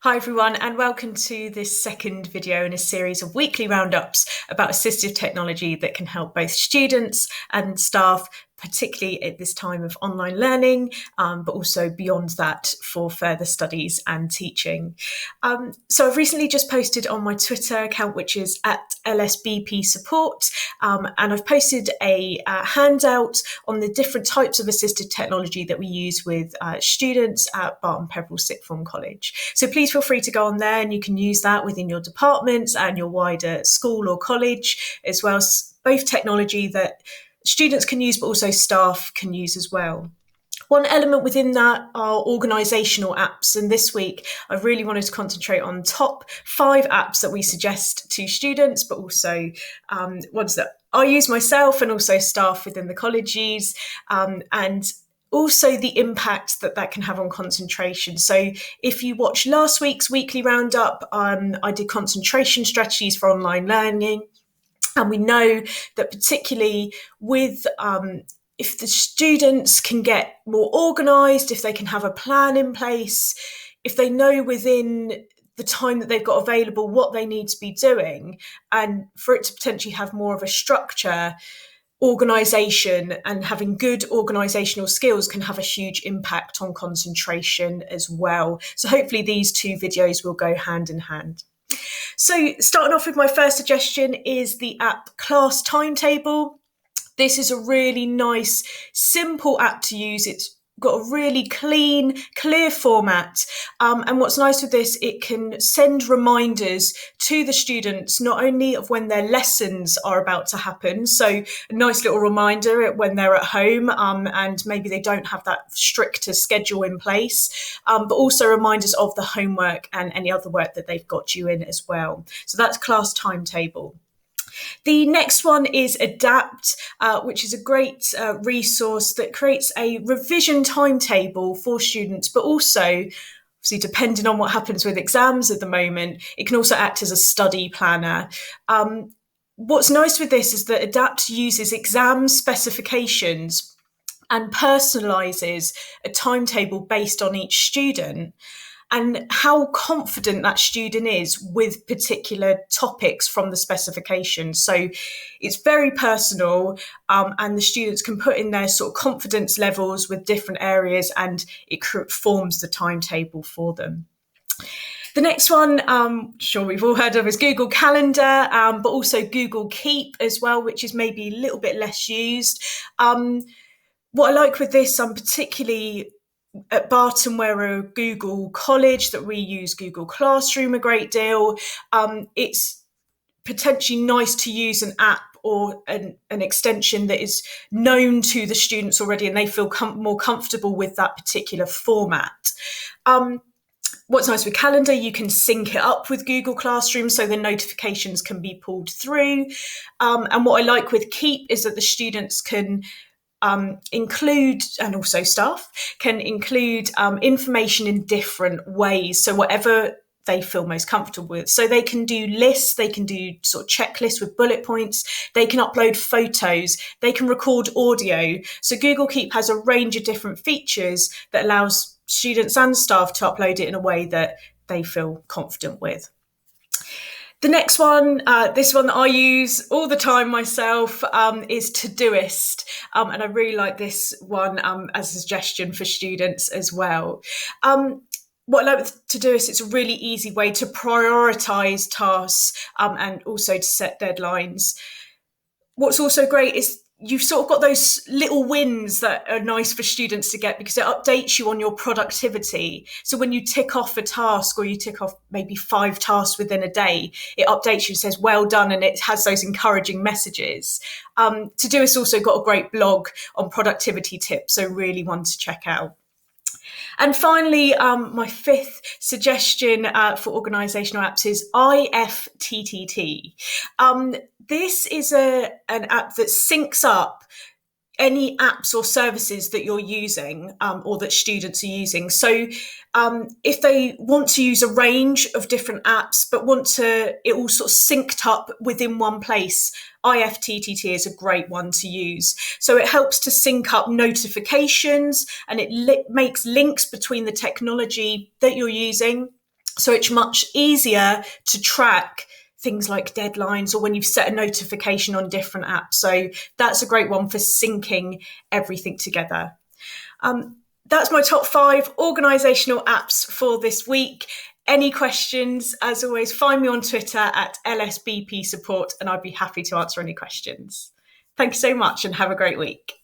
Hi everyone, and welcome to this second video in a series of weekly roundups about assistive technology that can help both students and staff, particularly at this time of online learning, but also beyond that for further studies and teaching. So I've recently just posted on my Twitter account, which is at LSBP support, and I've posted a handout on the different types of assistive technology that we use with students at Barton Peveril Sixth Form College. So please feel free to go on there and you can use that within your departments and your wider school or college, as well as both technology that students can use, but also staff can use as well. One element within that are organisational apps, and this week I really wanted to concentrate on top 5 apps that we suggest to students, but also ones that I use myself and also staff within the college use, and also the impact that can have on concentration. So if you watch last week's weekly roundup, I did concentration strategies for online learning. And we know that particularly with if the students can get more organised, if they can have a plan in place, if they know within the time that they've got available what they need to be doing, and for it to potentially have more of a structure, organisation and having good organisational skills can have a huge impact on concentration as well. So hopefully these 2 videos will go hand in hand. So starting off with my first suggestion is the app Class Timetable. This is a really nice, simple app to use. It's got a really clean, clear format. And what's nice with this, it can send reminders to the students, not only of when their lessons are about to happen, so a nice little reminder when they're at home and maybe they don't have that stricter schedule in place, but also reminders of the homework and any other work that they've got due in as well. So that's Class Timetable. The next one is Ifttt, which is a great resource that creates a revision timetable for students, but also, obviously, depending on what happens with exams at the moment, it can also act as a study planner. What's nice with this is that Ifttt uses exam specifications and personalises a timetable based on each student and how confident that student is with particular topics from the specification. So it's very personal, and the students can put in their sort of confidence levels with different areas, and it forms the timetable for them. The next one, sure we've all heard of, is Google Calendar, but also Google Keep as well, which is maybe a little bit less used. What I like with this, particularly at Barton, we're a Google college that we use Google Classroom a great deal. It's potentially nice to use an app or an extension that is known to the students already and they feel more comfortable with that particular format. What's nice with Calendar, you can sync it up with Google Classroom so the notifications can be pulled through. And what I like with Keep is that the students can include, and also staff can include information in different ways. So whatever they feel most comfortable with. So they can do lists, they can do sort of checklists with bullet points, they can upload photos, they can record audio. So Google Keep has a range of different features that allows students and staff to upload it in a way that they feel confident with. The next one, this one that I use all the time myself, is Todoist. And I really like this one as a suggestion for students as well. What I like with Todoist, it's a really easy way to prioritise tasks and also to set deadlines. What's also great is you've sort of got those little wins that are nice for students to get because it updates you on your productivity. So when you tick off a task or you tick off maybe 5 tasks within a day, it updates you and says, well done, and it has those encouraging messages. Todoist also got a great blog on productivity tips, so really one to check out. And finally, my 5th suggestion for organisational apps is Ifttt. This is an app that syncs up any apps or services that you're using or that students are using. So if they want to use a range of different apps but want it all sort of synced up within one place, Ifttt is a great one to use. So it helps to sync up notifications and it makes links between the technology that you're using. So it's much easier to track things like deadlines or when you've set a notification on different apps. So that's a great one for syncing everything together. That's my top 5 organisational apps for this week. Any questions, as always, find me on Twitter at LSBP Support, and I'd be happy to answer any questions. Thank you so much and have a great week.